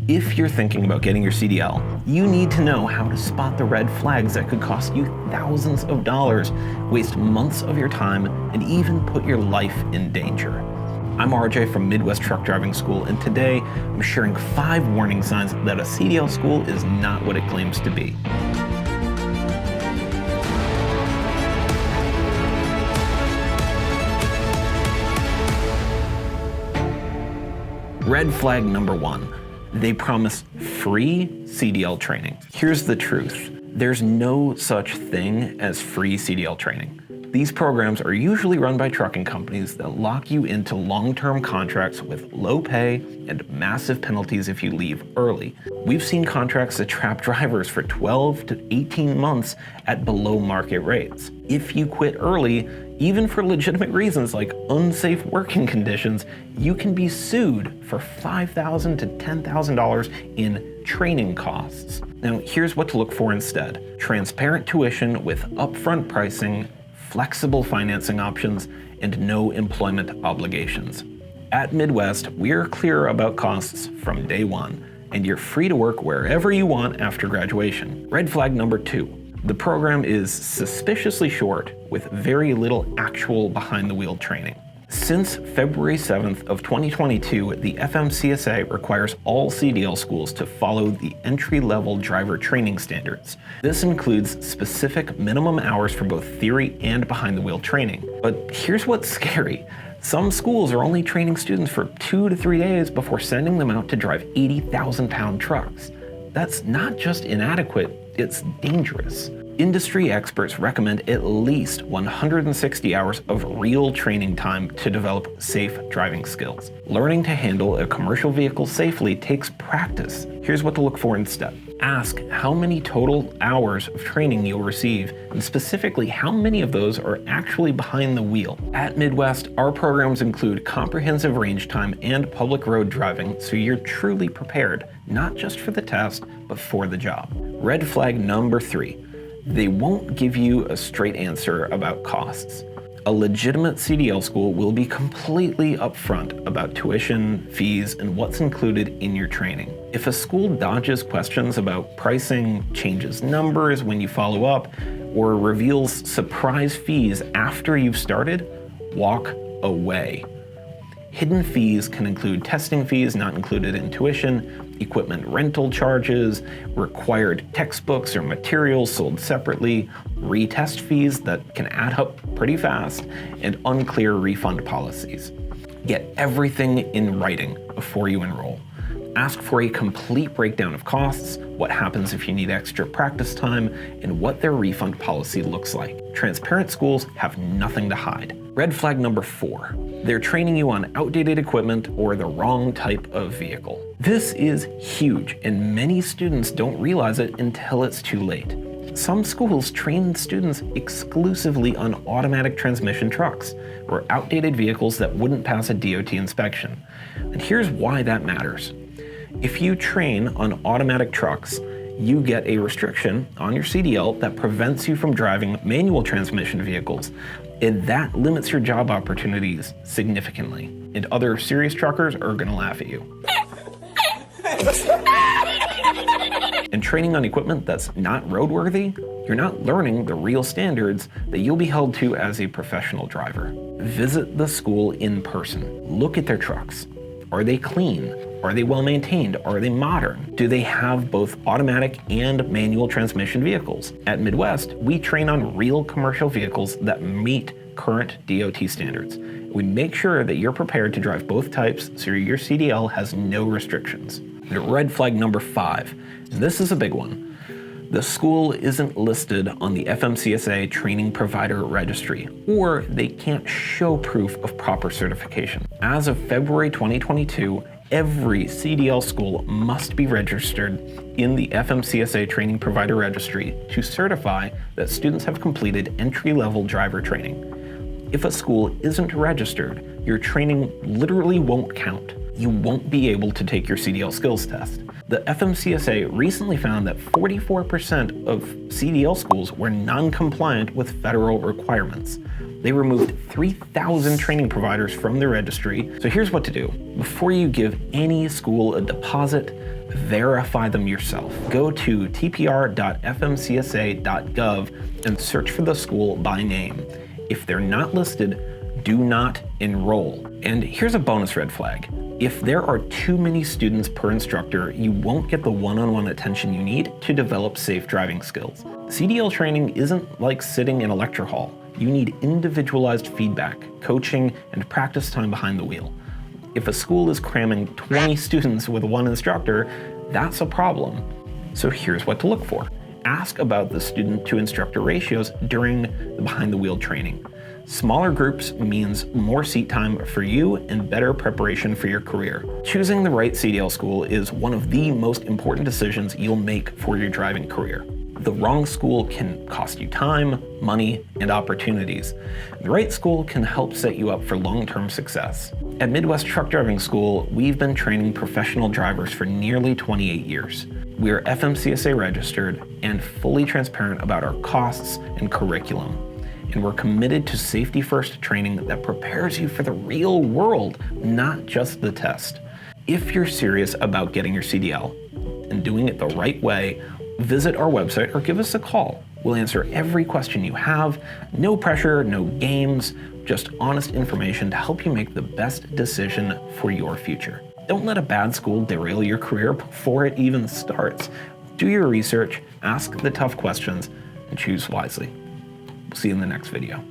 If you're thinking about getting your CDL, you need to know how to spot the red flags that could cost you thousands of dollars, waste months of your time, and even put your life in danger. I'm RJ from Midwest Truck Driving School, and today I'm sharing 5 warning signs that a CDL school is not what it claims to be. Red flag number 1. They promise free CDL training. Here's the truth. There's no such thing as free CDL training. These programs are usually run by trucking companies that lock you into long-term contracts with low pay and massive penalties if you leave early. We've seen contracts that trap drivers for 12 to 18 months at below market rates. If you quit early, even for legitimate reasons like unsafe working conditions, you can be sued for $5,000 to $10,000 in training costs. Now, here's what to look for instead. Transparent tuition with upfront pricing, flexible financing options, and no employment obligations. At Midwest, we're clear about costs from day one, and you're free to work wherever you want after graduation. Red flag number 2. The program is suspiciously short with very little actual behind-the-wheel training. Since February 7th of 2022, the FMCSA requires all CDL schools to follow the entry-level driver training standards. This includes specific minimum hours for both theory and behind-the-wheel training. But here's what's scary. Some schools are only training students for 2 to 3 days before sending them out to drive 80,000-pound trucks. That's not just inadequate, it's dangerous. Industry experts recommend at least 160 hours of real training time to develop safe driving skills. Learning to handle a commercial vehicle safely takes practice. Here's what to look for instead. Ask how many total hours of training you'll receive, and specifically how many of those are actually behind the wheel. At Midwest, our programs include comprehensive range time and public road driving, so you're truly prepared, not just for the test, but for the job. Red flag number 3. They won't give you a straight answer about costs. A legitimate CDL school will be completely upfront about tuition, fees, and what's included in your training. If a school dodges questions about pricing, changes numbers when you follow up, or reveals surprise fees after you've started, walk away. Hidden fees can include testing fees not included in tuition, equipment rental charges, required textbooks or materials sold separately, retest fees that can add up pretty fast, and unclear refund policies. Get everything in writing before you enroll. Ask for a complete breakdown of costs, what happens if you need extra practice time, and what their refund policy looks like. Transparent schools have nothing to hide. Red flag number 4. They're training you on outdated equipment or the wrong type of vehicle. This is huge, and many students don't realize it until it's too late. Some schools train students exclusively on automatic transmission trucks or outdated vehicles that wouldn't pass a DOT inspection. And here's why that matters. If you train on automatic trucks, you get a restriction on your CDL that prevents you from driving manual transmission vehicles, and that limits your job opportunities significantly. And other serious truckers are gonna laugh at you. And training on equipment that's not roadworthy, you're not learning the real standards that you'll be held to as a professional driver. Visit the school in person. Look at their trucks. Are they clean? Are they well maintained? Are they modern? Do they have both automatic and manual transmission vehicles? At Midwest, we train on real commercial vehicles that meet current DOT standards. We make sure that you're prepared to drive both types so your CDL has no restrictions. Red flag number 5, and this is a big one. The school isn't listed on the FMCSA Training Provider Registry, or they can't show proof of proper certification. As of February 2022, every CDL school must be registered in the FMCSA Training Provider Registry to certify that students have completed entry-level driver training. If a school isn't registered, your training literally won't count. You won't be able to take your CDL skills test. The FMCSA recently found that 44% of CDL schools were non-compliant with federal requirements. They removed 3,000 training providers from the registry. So here's what to do. Before you give any school a deposit, verify them yourself. Go to tpr.fmcsa.gov and search for the school by name. If they're not listed, do not enroll. And here's a bonus red flag. If there are too many students per instructor, you won't get the one-on-one attention you need to develop safe driving skills. CDL training isn't like sitting in a lecture hall. You need individualized feedback, coaching, and practice time behind the wheel. If a school is cramming 20 students with one instructor, that's a problem. So here's what to look for. Ask about the student-to-instructor ratios during the behind-the-wheel training. Smaller groups means more seat time for you and better preparation for your career. Choosing the right CDL school is one of the most important decisions you'll make for your driving career. The wrong school can cost you time, money, and opportunities. The right school can help set you up for long-term success. At Midwest Truck Driving School, we've been training professional drivers for nearly 28 years. We are FMCSA registered and fully transparent about our costs and curriculum. And we're committed to safety-first training that prepares you for the real world, not just the test. If you're serious about getting your CDL and doing it the right way, visit our website or give us a call. We'll answer every question you have. No pressure, no games, just honest information to help you make the best decision for your future. Don't let a bad school derail your career before it even starts. Do your research, ask the tough questions, and choose wisely. See you in the next video.